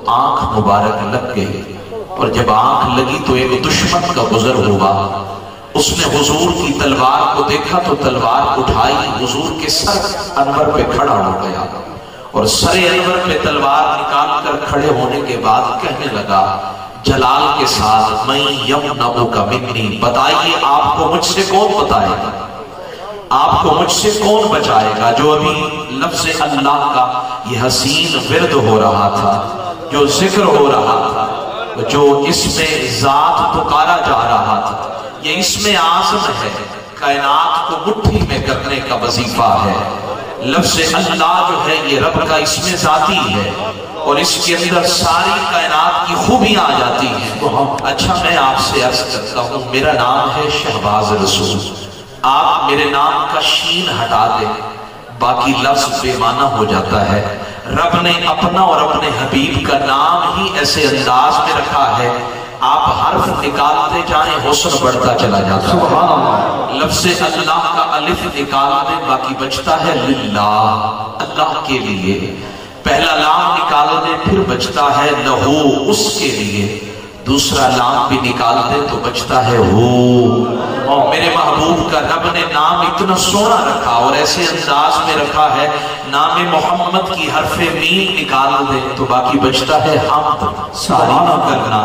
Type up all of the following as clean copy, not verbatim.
آنکھ مبارک لگ گئی، اور جب آنکھ لگی تو ایک دشمن کا گزر ہوا، اس نے حضور کی تلوار کو دیکھا تو تلوار اٹھائی، حضور کے سر انور پہ کھڑا ہو گیا، اور سر انور پہ تلوار نکال کر کھڑے ہونے کے بعد کہنے لگا جلال کے ساتھ میں یمنعک منی، بتائیے آپ کو مجھ سے کون بتائے گا، آپ کو مجھ سے کون بچائے گا؟ جو ابھی لفظ اللہ کا یہ حسین ورد ہو رہا تھا، جو ذکر ہو رہا تھا، جو اس میں ذات پکارا جا رہا تھا، یہ اس میں اعظم ہے، کائنات کو مٹھی میں کرنے کا وظیفہ ہے۔ لفظ اللہ جو ہے یہ رب کا اس میں ذاتی ہے، اور اس کے اندر ساری کائنات کی خوبیاں آ جاتی ہیں۔ اچھا میں آپ سے عرض کرتا ہوں، میرا نام ہے شہباز رسول، آپ میرے نام کا شین ہٹا دیں، باقی لفظ بے معنی ہو جاتا ہے۔ رب نے اپنا اور اپنے حبیب کا نام ہی ایسے انداز میں رکھا ہے، آپ حرف نکالتے جائیں حسن بڑھتا چلا جاتا ہے۔ لفظ اللہ کا الف نکال دیں، باقی بچتا ہے للہ، اللہ کے لیے۔ پہلا لام نکال دیں، پھر بچتا ہے لہو، اس کے لیے۔ دوسرا لام بھی نکال دیں تو بچتا ہے ہو۔ میرے محبوب کا رب نے نام اتنا سونا رکھا اور ایسے انداز میں رکھا ہے، نام محمد کی حرف میم نکال دیں تو باقی بچتا ہے حمد، تعریف کرنا۔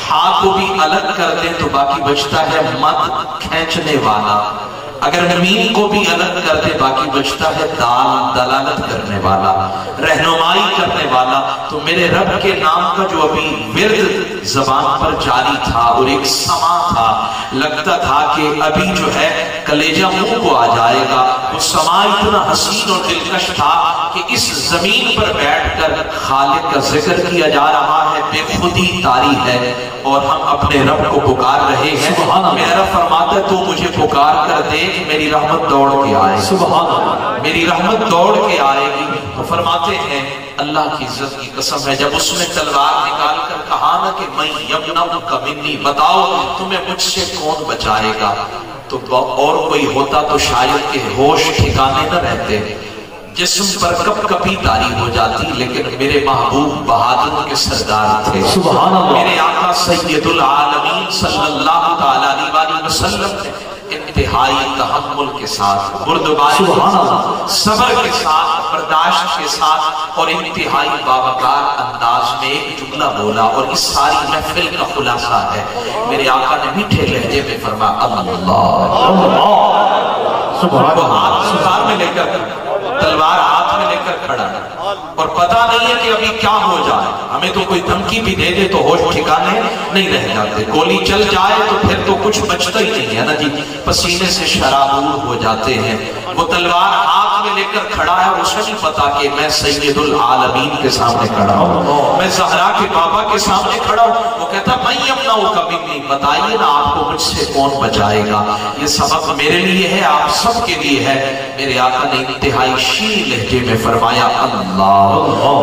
ہاں کو بھی الگ کر دیں تو باقی بچتا ہے مد، کھینچنے والا۔ اگر میم کو بھی الگ کر دے باقی بچتا ہے دال، دلالت کرنے والا، رہنمائی کرنے والا۔ تو میرے رب کے نام کا جو ابھی ورد زبان پر جاری تھا اور ایک سما تھا، لگتا تھا کہ ابھی جو ہے کلیجہ منہ کو آ جائے گا، وہ سما اتنا حسین اور دلکش تھا کہ اس زمین پر بیٹھ کر خالق کا ذکر کیا جا رہا ہے، بے خودی طاری ہے، اور ہم اپنے رب کو پکار رہے ہیں۔ میرا رب فرماتا ہے تو مجھے پکار کر دے، میری رحمت دوڑ کے آئے، سبحان اللہ، میری رحمت دوڑ کے آئے گی۔ تو فرماتے ہیں اللہ کی عزت کی قسم ہے، جب اس نے تلوار نکال کر کہا نا کہ میں یمنعک منی، بتاؤ تمہیں مجھ سے کون بچائے گا، تو اور کوئی ہوتا تو شاید کہ ہوش ٹھکانے نہ رہتے، جسم پر کپ کپی طاری ہو جاتی، لیکن میرے محبوب بہادروں کے سردار تھے، سبحان اللہ۔ میرے آقا سید العالمین صلی اللہ تعالیٰ علیہ وسلم نے انتہائی تحمل کے ساتھ، بردباری کے ساتھ، صبر کے ساتھ، برداشت کے ساتھ اور انتہائی باوقار انداز میں ایک جملہ بولا، اور اس ساری محفل کا خلاصہ ہے۔ میرے آقا نے میٹھے لہجے میں فرمایا اللہ، وہ ہاتھ سفار میں لے کر، تلوار ہاتھ میں لے کر کھڑا ہے، اور پتہ نہیں ہے کہ ابھی کیا ہو جائے، ہمیں تو کوئی دھمکی بھی دے دے تو ہوش ٹھکانے نہیں رہ جاتے، گولی چل جائے تو پھر تو کچھ بچتا ہی نہیں ہے نا جی، پسینے سے شرابور ہو جاتے ہیں۔ وہ تلوار ہاتھ میں لے کر کھڑا ہے، اسے نہیں پتا کہ میں سید العالمین کے سامنے کھڑا ہوں، میں زہرا کے بابا کے سامنے کھڑا ہوں۔ وہ کہتا میں یمنعک منی، بتائیے نا آپ کو مجھ سے کون بچائے گا۔ یہ سبق میرے لیے ہے، آپ سب کے لیے ہے۔ میرے آقا نے انتہائی شیریں لہجے میں فرمایا اللہ۔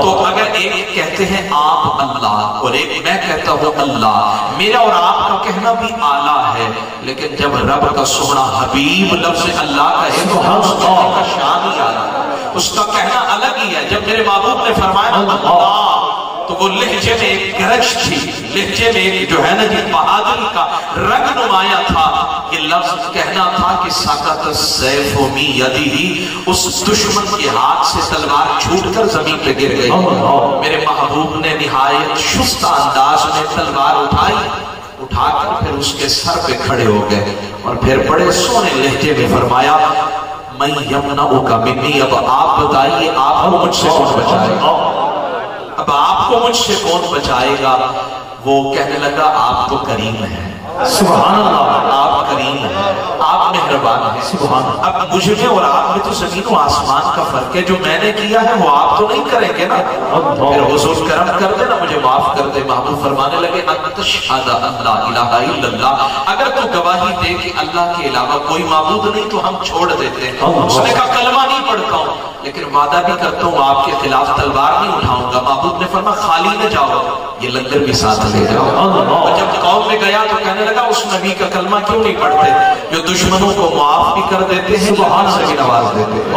تو اگر ایک کہتے ہیں آپ اللہ اور ایک میں کہتا ہوں اللہ، میرا اور آپ کا کہنا بھی اعلیٰ ہے، لیکن جب رب کا سونا حبیب لفظ اللہ کا ہے تو ہم اس کا شان ہی اعلیٰ ہے، اس کا کہنا الگ ہی ہے۔ جب میرے محبوب نے فرمایا اللہ تو وہ لہجے میں ایک گرج تھی، لہجے میں ایک جو ہے نا جی بہادری کا رنگ نمایاں تھا۔ یہ لفظ کہنا تھا کہ سقط السیف من یدہ، اس دشمن کے ہاتھ سے تلوار چھوٹ کر زمین پہ گر گئی۔ میرے محبوب نے نہایت شستہ انداز میں تلوار اٹھائی، اٹھا کر پھر اس کے سر پہ کھڑے ہو گئے، اور پھر بڑے سونے لہجے میں فرمایا میں یمنعک منی، اب آپ بتائیے آپ کو مجھ سے کون بچائے گا، اب آپ کو مجھ سے کون بچائے گا۔ وہ کہنے لگا آپ تو کریم ہیں، سبحان اللہ، آپ کریم ہیں، آپ مہربان ہیں، سبحان اللہ۔ اب مجھ میں اور آپ میں تو زمین و آسمان کا فرق ہے، جو میں نے کیا ہے وہ آپ تو نہیں کریں گے نا، پھر حضور کرم کر دے نا، مجھے معاف کر دے۔ محبوب فرمانے لگے انت تشہد ان لا الہ الا اللہ، اگر تو گواہی دے کہ اللہ کے علاوہ کوئی معبود نہیں تو ہم چھوڑ دیتے ہیں۔ اس نے کہا کلمہ نہیں پڑھتا ہوں، لیکن وعدہ بھی کرتا ہوں آپ کے خلاف تلوار نہیں اٹھاؤں گا۔ محبوب نے فرمایا خالی نہ جاؤ، یہ لنگر بھی ساتھ لے جاؤ۔ اور جب قوم میں گیا تو کہنے کہنے لگا اس نبی کا کلمہ کیوں نہیں پڑھتے جو دشمنوں کو معاف بھی کر دیتے ہیں، سبحان سے بھی نواز دیتے ہیں؟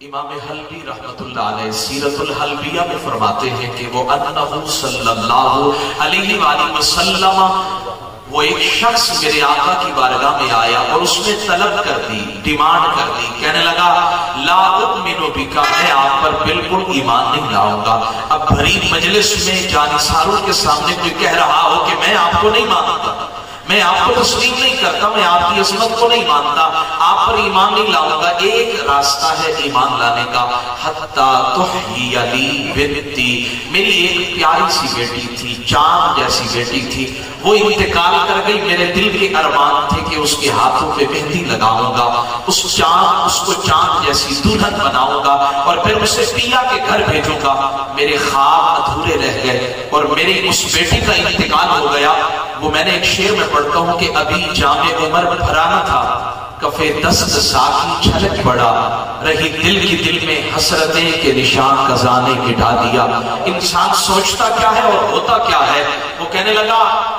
امام حلبی رحمت اللہ علیہ سیرت الحلبیہ میں فرماتے ہیں کہ وہ انہو صلی اللہ علیہ وآلہ وسلم، وہ ایک شخص میرے آقا کی بارگاہ میں آیا اور اس نے طلب کر دی، ڈیمانڈ کر دی، کہنے لگا لا اؤمن بکا، میں آپ پر بالکل ایمان نہیں لاؤں گا۔ اب بھری مجلس میں جانثاروں کے سامنے کوئی کہہ رہا ہو کہ میں آپ کو نہیں مانتا، میں آپ کو تسلیم نہیں کرتا، میں آپ کی عظمت کو نہیں مانتا، آپ پر ایمان نہیں لاؤں گا، ایک راستہ ہے ایمان لانے کا، حتیٰ تحیی لی بنتی، میری ایک پیاری سی بیٹی تھی، چاند جیسی بیٹی تھی، وہ انتقال کر گئی، میرے دل کے ارمان تھے کہ اس کے ہاتھوں پہ مہندی لگاؤں گا، اس کو چاند جیسی دلہن بناؤں گا اور پھر اسے پیا کے گھر بھیجوں گا۔ میرے خواب ادھورے رہ گئے اور میری اس بیٹی کا انتقال ہو گیا۔ وہ میں نے ایک شعر میں پڑھتا ہوں کہ ابھی جام عمر بھرا نہ تھا، کفے دست ساقی چھلک پڑا، رہی دل کی دل میں حسرتیں کے نشان خزانے مٹا دیا۔ انسان سوچتا کیا ہے اور ہوتا کیا ہے؟ وہ کہنے لگا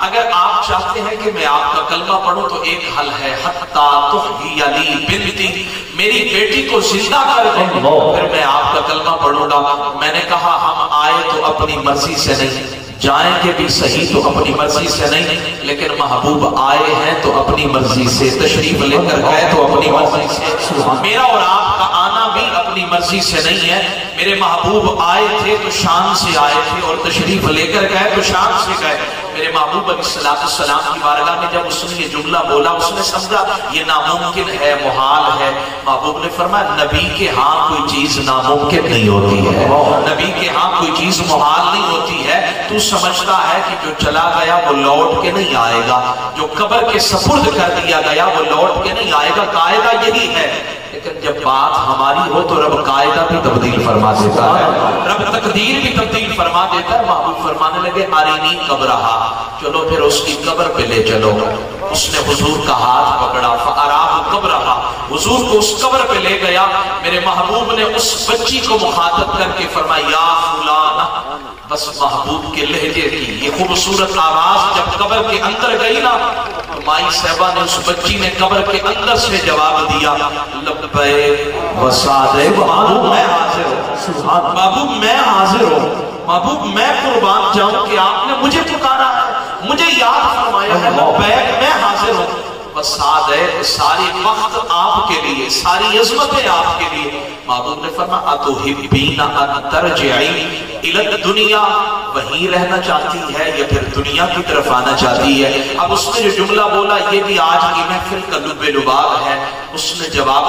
اگر آپ چاہتے ہیں کہ میں آپ کا کلمہ پڑھوں تو ایک حل ہے، حتیٰ تحیی لی بنتی، میری بیٹی کو زندہ کر دیں پھر میں آپ کا کلمہ پڑھوں گا۔ میں نے کہا ہم آئے تو اپنی مرضی سے نہیں، جائیں گے بھی صحیح تو اپنی مرضی سے نہیں، لیکن محبوب آئے ہیں تو اپنی مرضی سے، تشریف لے کر گئے تو اپنی مرضی سے، میرا اور آپ کا آنا بھی اپنی مرضی سے نہیں ہے۔ میرے محبوب آئے تھے تو شان سے آئے تھے اور تشریف لے کر گئے تو شان سے گئے۔ میرے محبوب علیہ السلام کی بارگاہ میں جب اس نے یہ جملہ بولا اس نے سمجھا یہ ناممکن ہے، محال ہے۔ محبوب نے فرمایا نبی کے ہاں کوئی چیز ناممکن نہیں ہوتی ہے، نبی کے ہاں کوئی چیز محال نہیں ہوتی ہے۔ تو سمجھتا ہے کہ جو چلا گیا وہ لوٹ کے نہیں آئے گا، جو قبر کے سپرد کر دیا گیا وہ لوٹ کے نہیں آئے گا، قاعدہ یہی ہے۔ لیکن جب بات ہماری ہو تو رب قاعدہ بھی تبدیل فرما دیتا ہے، رب تقدیر بھی تبدیل فرما دیتا ہے۔ محبوب فرمانے لگے آرینی قبرہا، چلو پھر اس کی قبر پہ لے چلو۔ اس نے حضور کا ہاتھ پکڑا، فَأَرَاهُ قَبْرَهَا، حضور کو اس قبر پہ لے گیا۔ میرے محبوب نے اس بچی کو مخاطب کر کے فرمایا یا فلانہ، بس محبوب کے لہجے کی یہ خوبصورت آواز جب قبر کے اندر گئی نا تو مائی صاحبہ نے اس بچی نے قبر کے اندر سے جواب دیا لبیک وسعدیک، محبوب میں حاضر ہوں، محبوب میں حاضر ہوں، محبوب میں قربان جاؤں کہ آپ نے مجھے پکارا ہے، مجھے یاد فرمایا ہے، لبیک میں حاضر ہوں، وسعدیک ساری وقت آپ کے لیے، ساری عظمتیں آپ کے لیے۔ محبوب نے فرمایا اتحبین ان ترجعی الی الدنیا، وہیں رہنا چاہتی ہے یا پھر دنیا کی طرف آنا چاہتی ہے؟ اب اس نے جو جملہ بولا یہ بھی آج کی محفل کا لب لباب ہے۔ اس نے جواب